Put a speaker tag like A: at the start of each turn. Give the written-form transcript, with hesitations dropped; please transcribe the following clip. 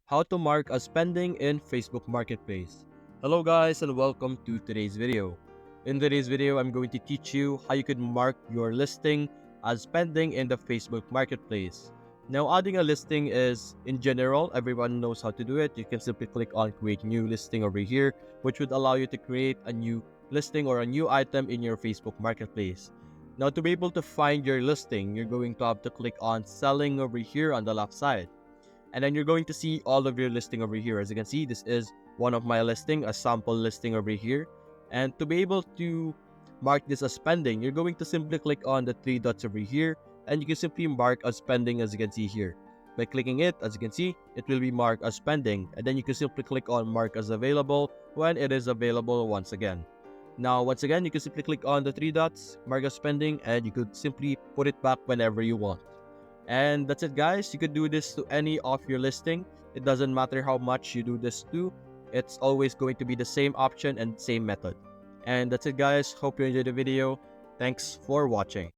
A: how to mark as pending in Facebook Marketplace. Hello guys and welcome to today's video. In today's video, I'm going to teach you how you can mark your listing as pending in the Facebook Marketplace. Now, adding a listing is, in general, everyone knows how to do it. You can simply click on create new listing over here, which would allow you to create a new listing or a new item in your Facebook Marketplace. Now, to be able to find your listing, you're going to have to click on selling over here on the left side. And then you're going to see all of your listing over here. As you can see, this is one of my listing, a sample listing over here. And to be able to mark this as pending, you're going to simply click on the three dots over here, and you can simply mark as pending, as you can see here. By clicking it, as you can see, it will be marked as pending, and then you can simply click on mark as available when it is available once again. Now, once again, you can simply click on the three dots, mark as pending, and you could simply put it back whenever you want. And that's it, guys. You could do this to any of your listing. It doesn't matter how much you do this to. It's always going to be the same option and same method. And that's it, guys. Hope you enjoyed the video. Thanks for watching.